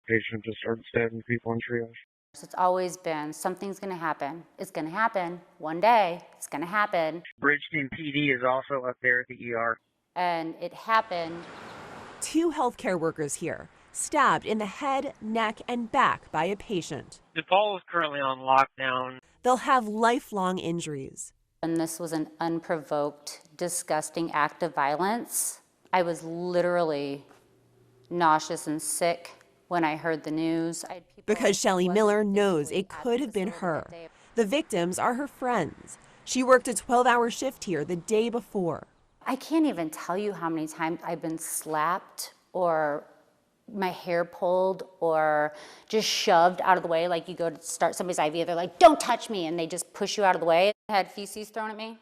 patient just started stabbing people in triage. It's always been something's going to happen. It's going to happen one day. It's going to happen. Bridgeton PD is also up there at the ER. And it happened. Two healthcare workers here, stabbed in the head, neck, and back by a patient. DePaul is currently on lockdown. They'll have lifelong injuries. And this was an unprovoked, disgusting act of violence. I was literally nauseous and sick when I heard the news. Because Shelley Miller knows it could have been her. The victims are her friends. She worked a 12-hour shift here the day before. I can't even tell you how many times I've been slapped or my hair pulled or just shoved out of the way. Like you go to start somebody's IV, they're like, don't touch me, and they just push you out of the way. I had feces thrown at me.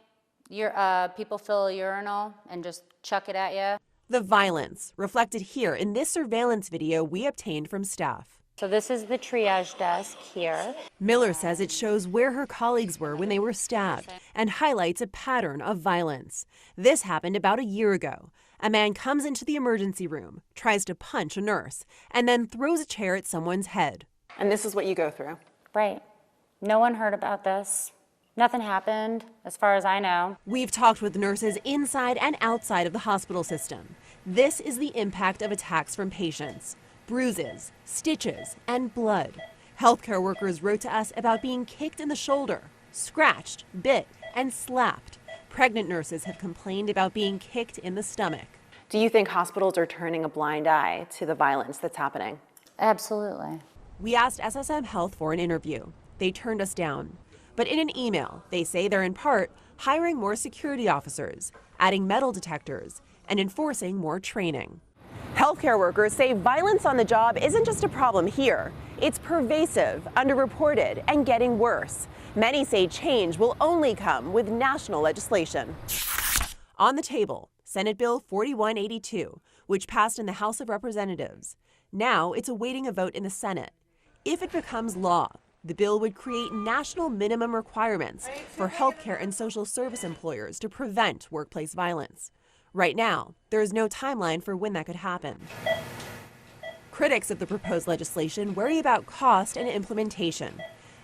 People fill a urinal and just chuck it at you. The violence reflected here in this surveillance video we obtained from staff. So this is the triage desk here. Miller says it shows where her colleagues were when they were stabbed and highlights a pattern of violence. This happened about a year ago. A man comes into the emergency room, tries to punch a nurse, and then throws a chair at someone's head. And this is what you go through? Right. No one heard about this. Nothing happened, as far as I know. We've talked with nurses inside and outside of the hospital system. This is the impact of attacks from patients. Bruises, stitches, and blood. Healthcare workers wrote to us about being kicked in the shoulder, scratched, bit, and slapped. Pregnant nurses have complained about being kicked in the stomach. Do you think hospitals are turning a blind eye to the violence that's happening? Absolutely. We asked SSM Health for an interview. They turned us down. But in an email, they say they're in part hiring more security officers, adding metal detectors, and enforcing more training. Healthcare workers say violence on the job isn't just a problem here. It's pervasive, underreported, and getting worse. Many say change will only come with national legislation. On the table, Senate Bill 4182, which passed in the House of Representatives. Now it's awaiting a vote in the Senate. If it becomes law, the bill would create national minimum requirements for healthcare and social service employers to prevent workplace violence. Right now, there is no timeline for when that could happen. Critics of the proposed legislation worry about cost and implementation.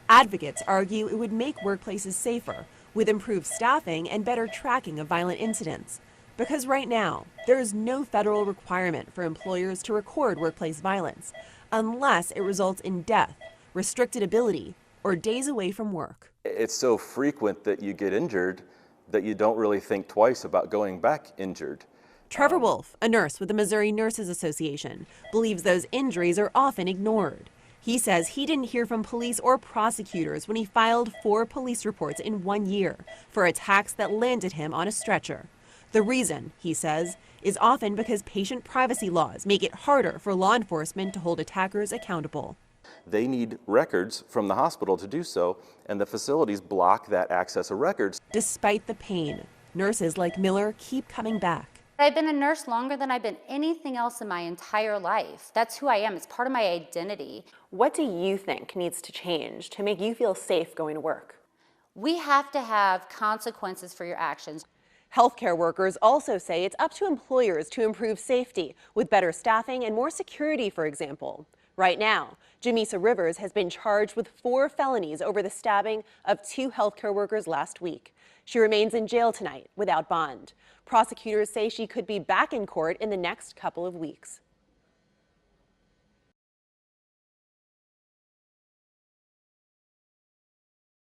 Advocates argue it would make workplaces safer with improved staffing and better tracking of violent incidents. Because right now, there is no federal requirement for employers to record workplace violence unless it results in death, restricted ability, or days away from work. It's so frequent that you get injured that you don't really think twice about going back injured. Trevor Wolf, a nurse with the Missouri Nurses Association, believes those injuries are often ignored. He says he didn't hear from police or prosecutors when he filed 4 police reports in 1 year for attacks that landed him on a stretcher. The reason, he says, is often because patient privacy laws make it harder for law enforcement to hold attackers accountable. They need records from the hospital to do so, and the facilities block that access of records. Despite the pain, nurses like Miller keep coming back. I've been a nurse longer than I've been anything else in my entire life. That's who I am. It's part of my identity. What do you think needs to change to make you feel safe going to work? We have to have consequences for your actions. Healthcare workers also say it's up to employers to improve safety with better staffing and more security, for example. Right now, Jamisa Rivers has been charged with 4 felonies over the stabbing of 2 healthcare workers last week. She remains in jail tonight without bond. Prosecutors say she could be back in court in the next couple of weeks.